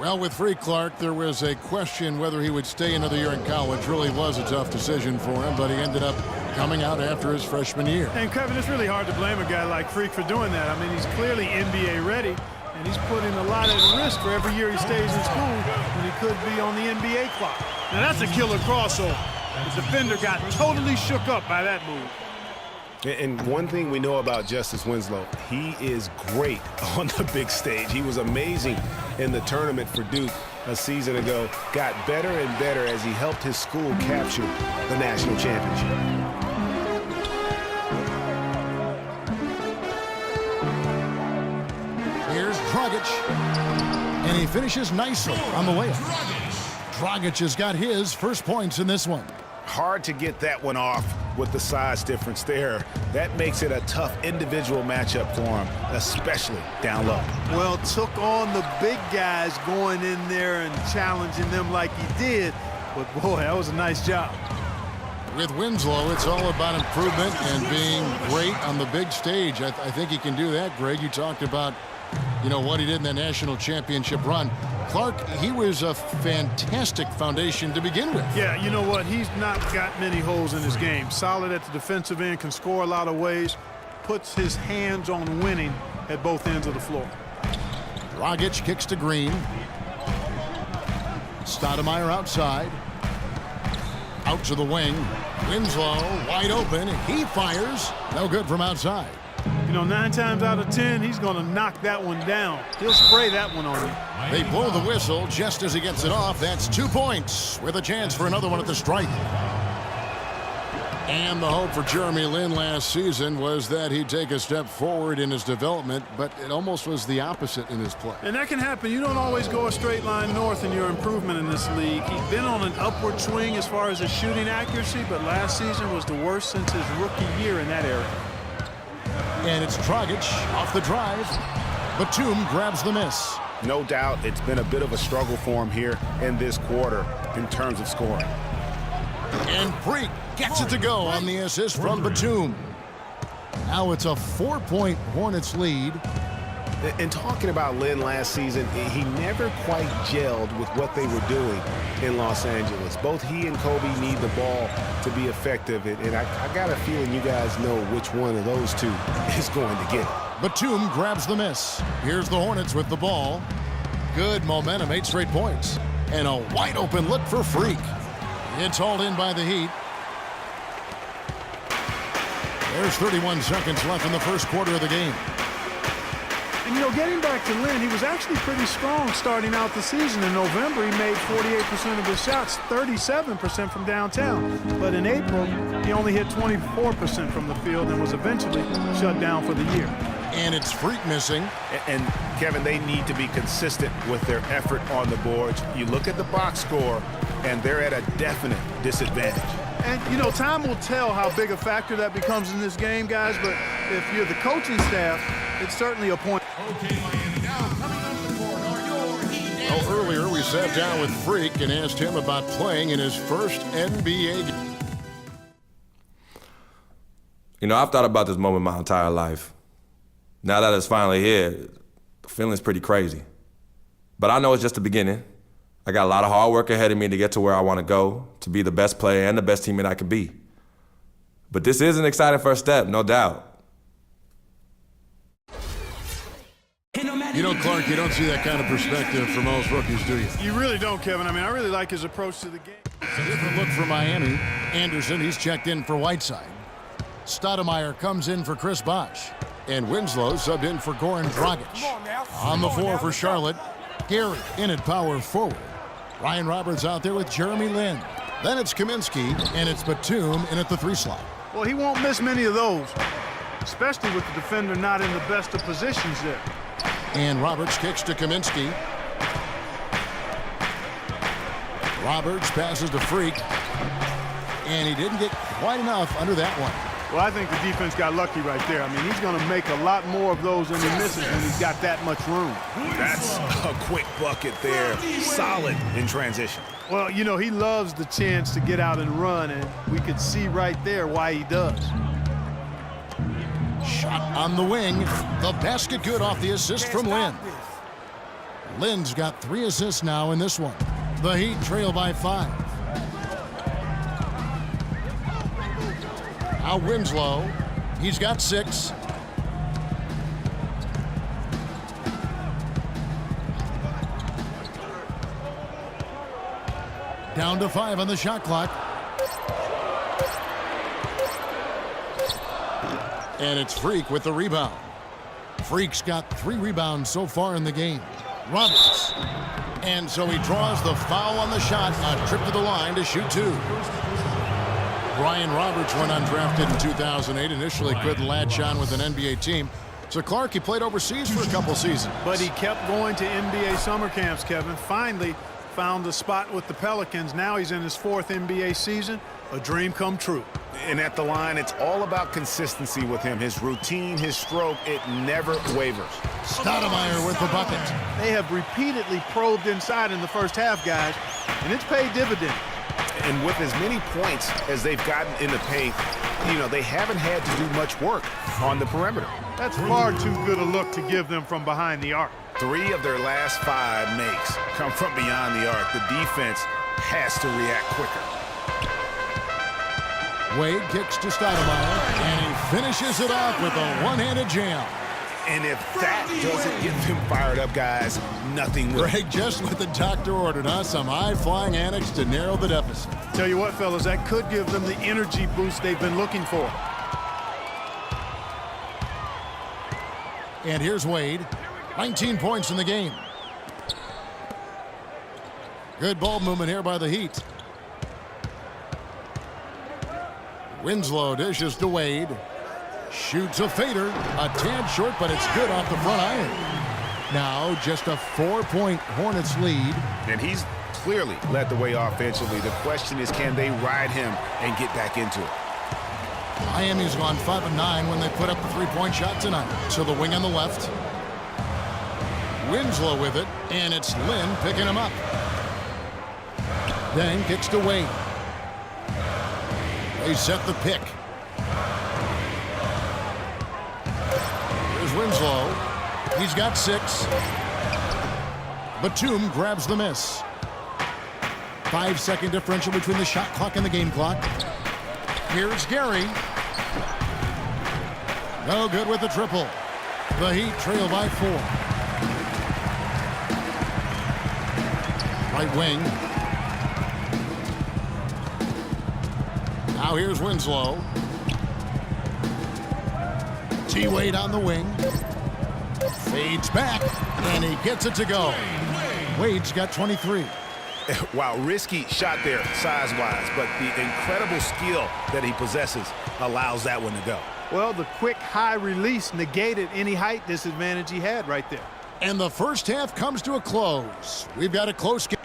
Well, with Freak Clark, there was a question whether he would stay another year in college. Really was a tough decision for him, but he ended up coming out after his freshman year. And, Kevin, it's really hard to blame a guy like Freak for doing that. I mean, he's clearly NBA ready, and he's putting a lot at risk for every year he stays in school when he could be on the NBA clock. Now, that's a killer crossover. The defender got totally shook up by that move. And one thing we know about Justice Winslow, he is great on the big stage. He was amazing in the tournament for Duke a season ago, got better and better as he helped his school capture the national championship. Here's Dragic, and he finishes nicely on the layup. Dragic has got his first points in this one. Hard to get that one off with the size difference there. That makes it a tough individual matchup for him, especially down low. Well, took on the big guys going in there and challenging them like he did. But, boy, that was a nice job. With Winslow, it's all about improvement and being great on the big stage. I think he can do that, Greg. You talked about, what he did in the national championship run. Clark, he was a fantastic foundation to begin with. Yeah, you know what? He's not got many holes in his game. Solid at the defensive end, can score a lot of ways, puts his hands on winning at both ends of the floor. Dragic kicks to Green. Stoudemire outside. Out to the wing. Winslow wide open. He fires. No good from outside. 9 times out of 10, he's going to knock that one down. He'll spray that one on you. They blow the whistle just as he gets it off. That's 2 points with a chance for another one at the stripe. And the hope for Jeremy Lin last season was that he'd take a step forward in his development, but it almost was the opposite in his play. And that can happen. You don't always go a straight line north in your improvement in this league. He's been on an upward swing as far as his shooting accuracy, but last season was the worst since his rookie year in that area. And it's Dragic off the drive. Batum grabs the miss. No doubt it's been a bit of a struggle for him here in this quarter in terms of scoring. And Freak gets it to go on the assist from Batum. Now it's a 4-point Hornets lead. And talking about Lin last season, he never quite gelled with what they were doing in Los Angeles. Both he and Kobe need the ball to be effective. And I got a feeling you guys know which one of those two is going to get it. Batum grabs the miss. Here's the Hornets with the ball. Good momentum, 8 straight points. And a wide open look for Freak. It's hauled in by the Heat. There's 31 seconds left in the first quarter of the game. And, getting back to Lin, he was actually pretty strong starting out the season. In November, he made 48% of his shots, 37% from downtown. But in April, he only hit 24% from the field and was eventually shut down for the year. And it's Freak missing. And, Kevin, they need to be consistent with their effort on the boards. You look at the box score, and they're at a definite disadvantage. And, time will tell how big a factor that becomes in this game, guys. But if you're the coaching staff, it's certainly a point. Earlier we sat down with Freak and asked him about playing in his first NBA game. I've thought about this moment my entire life. Now that it's finally here, the feeling's pretty crazy. But I know it's just the beginning. I got a lot of hard work ahead of me to get to where I want to go, to be the best player and the best teammate I can be. But this is an exciting first step, no doubt. Clark, you don't see that kind of perspective from most rookies, do you? You really don't, Kevin. I really like his approach to the game. Different look for Miami. Anderson, he's checked in for Whiteside. Stoudemire comes in for Chris Bosh. And Winslow subbed in for Goran Dragic. On the floor for Charlotte, Gary in at power forward. Ryan Roberts out there with Jeremy Lin. Then it's Kaminsky, and it's Batum in at the 3 slot. Well, he won't miss many of those, especially with the defender not in the best of positions there. And Roberts kicks to Kaminsky. Roberts passes to Freak. And he didn't get quite enough under that one. Well, I think the defense got lucky right there. He's going to make a lot more of those than he misses when he's got that much room. That's a quick bucket there. Solid in transition. Well, he loves the chance to get out and run, and we could see right there why he does. Shot on the wing. The basket good off the assist from Lin. Lynn's got 3 assists now in this one. The Heat trail by 5. Now Winslow. He's got 6. Down to 5 on the shot clock. And it's Freak with the rebound. Freak's got 3 rebounds so far in the game. Roberts. And so he draws the foul on the shot. A trip to the line to shoot 2. Brian Roberts went undrafted in 2008. Initially couldn't latch on with an NBA team. So Clark, he played overseas for a couple seasons. But he kept going to NBA summer camps, Kevin. Finally found a spot with the Pelicans. Now he's in his 4th NBA season. A dream come true. And at the line, it's all about consistency with him. His routine, his stroke, it never wavers. Stoudemire with the bucket. They have repeatedly probed inside in the first half, guys, and it's paid dividends. And with as many points as they've gotten in the paint, you know, they haven't had to do much work on the perimeter. That's far too good a look to give them from behind the arc. 3 of their last 5 makes come from beyond the arc. The defense has to react quicker. Wade kicks to Stoudemire, and he finishes it off with a one-handed jam. And if that doesn't get them fired up, guys, nothing will. Greg, just what the doctor ordered, huh? Some high-flying antics to narrow the deficit. Tell you what, fellas, that could give them the energy boost they've been looking for. And here's Wade. 19 points in the game. Good ball movement here by the Heat. Winslow dishes to Wade. Shoots a fader. A tad short, but it's good off the front iron. Now just a 4-point Hornets lead. And he's clearly led the way offensively. The question is, can they ride him and get back into it? Miami's gone 5 of 9 when they put up the 3-point shot tonight. So the wing on the left. Winslow with it, and it's Lynn picking him up. Then kicks to Wade. They set the pick. Here's Winslow. He's got 6. Batum grabs the miss. 5-second differential between the shot clock and the game clock. Here's Gary. No good with the triple. The Heat trail by 4. Right wing. Now here's Winslow. T-Wade on the wing. Fades back, and he gets it to go. Wade's got 23. Wow, risky shot there size-wise, but the incredible skill that he possesses allows that one to go. Well, the quick high release negated any height disadvantage he had right there. And the first half comes to a close. We've got a close game.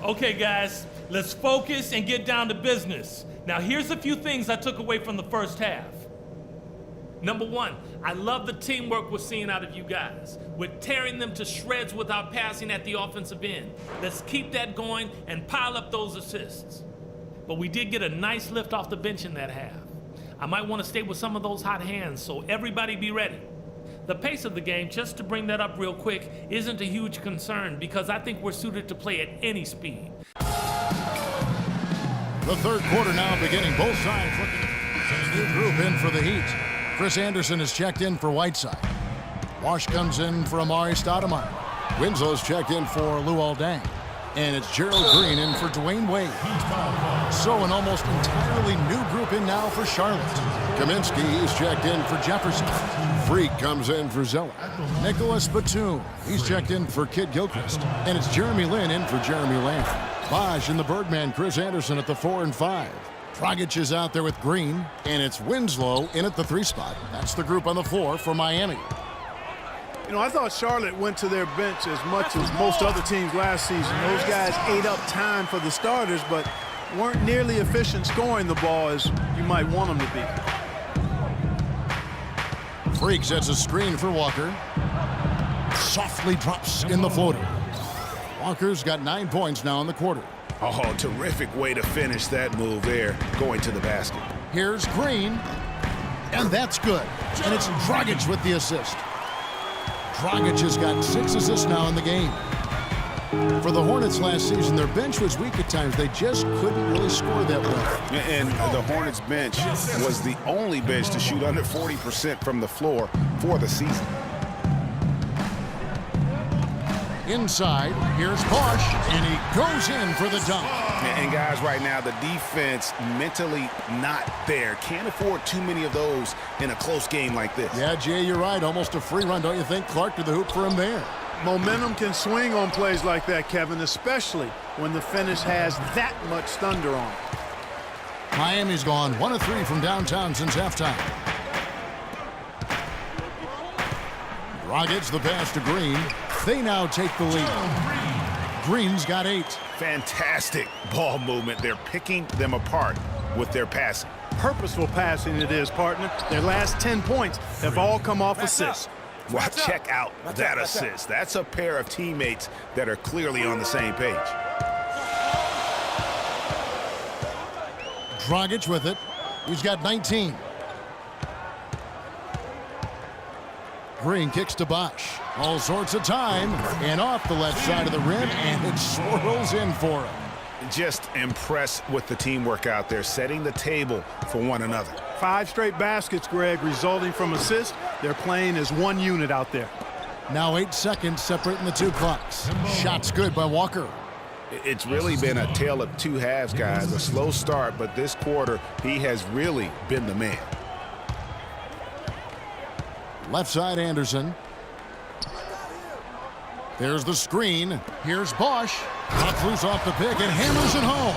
Okay, guys, let's focus and get down to business. Now, here's a few things I took away from the first half. Number 1, I love the teamwork we're seeing out of you guys. We're tearing them to shreds with our passing at the offensive end. Let's keep that going and pile up those assists. But we did get a nice lift off the bench in that half. I might want to stay with some of those hot hands, so everybody be ready. The pace of the game, just to bring that up real quick, isn't a huge concern because I think we're suited to play at any speed. The third quarter now beginning. Both sides looking at new group in for the Heat. Chris Anderson is checked in for Whiteside. Wash comes in for Amari Stoudemire. Winslow's checked in for Luol Deng. And it's Gerald Green in for Dwayne Wade. So an almost entirely new group in now for Charlotte. Kaminsky, he's checked in for Jefferson. Freak comes in for Zeller. Nicholas Batum, he's checked in for Kid Gilchrist. And it's Jeremy Lin in for Jeremy Lamb. Bosh and the Birdman, Chris Anderson at the 4 and 5. Dragic is out there with Green, and it's Winslow in at the 3 spot. That's the group on the floor for Miami. You know, I thought Charlotte went to their bench as much as most other teams last season. Those guys ate up time for the starters, but weren't nearly efficient scoring the ball as you might want them to be. Freak sets a screen for Walker. Softly drops in the floater. Walker's got 9 points now in the quarter. Oh, terrific way to finish that move there, going to the basket. Here's Green, and that's good. And it's Dragic with the assist. Dragic has got 6 assists now in the game. For the Hornets last season, their bench was weak at times. They just couldn't really score that well. And the Hornets bench was the only bench to shoot under 40% from the floor for the season. Inside, here's Bosch, and he goes in for the dunk. And guys, right now, the defense mentally not there. Can't afford too many of those in a close game like this. Yeah, Jay, you're right. Almost a free run, don't you think? Clark to the hoop for him there. Momentum can swing on plays like that, Kevin, especially when the finish has that much thunder on it. Miami's gone 1 of 3 from downtown since halftime. Dragic the pass to Green. They now take the lead. Green's got 8. Fantastic ball movement. They're picking them apart with their passing. Purposeful passing it is, partner. Their last 10 points have all come off assists. Well, check out that assist. That's a pair of teammates that are clearly on the same page. Dragic with it. He's got 19. Green kicks to Bosch. All sorts of time. And off the left side of the rim, and it swirls in for him. Just impressed with the teamwork out there, setting the table for one another. 5 straight baskets, Greg, resulting from assists. They're playing as one unit out there. Now 8 seconds separating the 2 clocks. Shot's good by Walker. It's really been a tale of 2 halves, guys. A slow start, but this quarter, he has really been the man. Left side, Anderson. There's the screen. Here's Bosch. Cuts loose off the pick and hammers it home.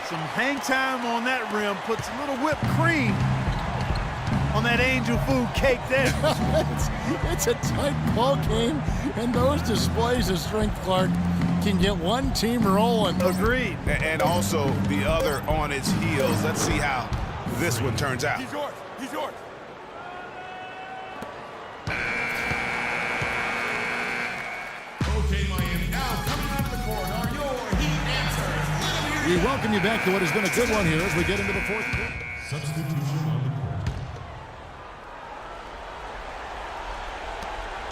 Some hang time on that rim puts a little whipped cream on that angel food cake there. it's a tight ball game, and those displays of strength, Clark, can get one team rolling. Agreed. And also the other on its heels. Let's see how this one turns out. He's yours. He's yours. Okay, Miami. Now coming out of the court are your Heat answers. We welcome you back to what has been a good one here as we get into the 4th quarter. Substitution on the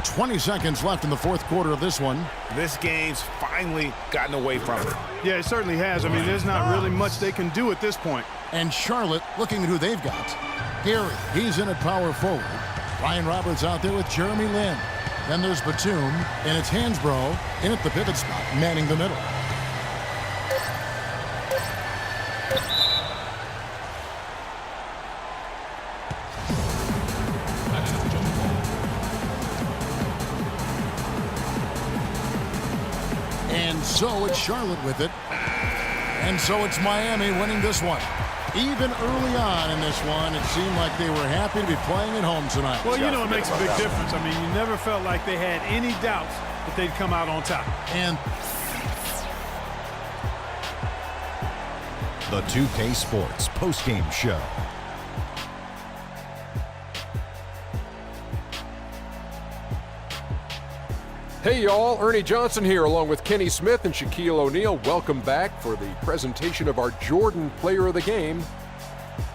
court. 20 seconds left in the 4th quarter of this one. This game's finally gotten away from it. Yeah, it certainly has. I mean, there's not really much they can do at this point. And Charlotte looking at who they've got. Gary, he's in at power forward. Ryan Roberts out there with Jeremy Lin. Then there's Batum, and it's Hansbrough in at the pivot spot, manning the middle. And so it's Charlotte with it. And so it's Miami winning this one. Even early on in this one, it seemed like they were happy to be playing at home tonight. Well, you know, it makes a big difference. I mean, you never felt like they had any doubts that they'd come out on top. And the 2K Sports postgame show. Hey y'all, Ernie Johnson here along with Kenny Smith and Shaquille O'Neal. Welcome back for the presentation of our Jordan Player of the Game,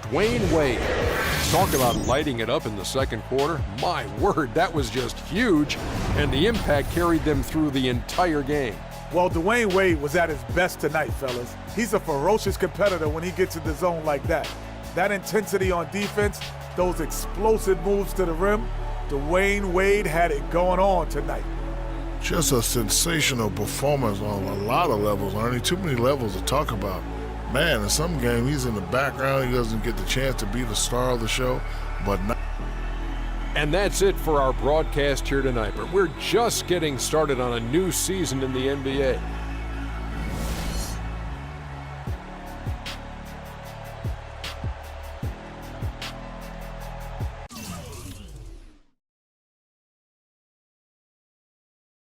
Dwayne Wade. Talk about lighting it up in the second quarter. My word, that was just huge, and the impact carried them through the entire game. Well, Dwayne Wade was at his best tonight, fellas. He's a ferocious competitor when he gets in the zone like that. That intensity on defense, those explosive moves to the rim, Dwayne Wade had it going on tonight. Just a sensational performance on a lot of levels, Ernie. Too many levels to talk about. Man, in some game, he's in the background. He doesn't get the chance to be the star of the show, but not. And that's it for our broadcast here tonight, but we're just getting started on a new season in the NBA.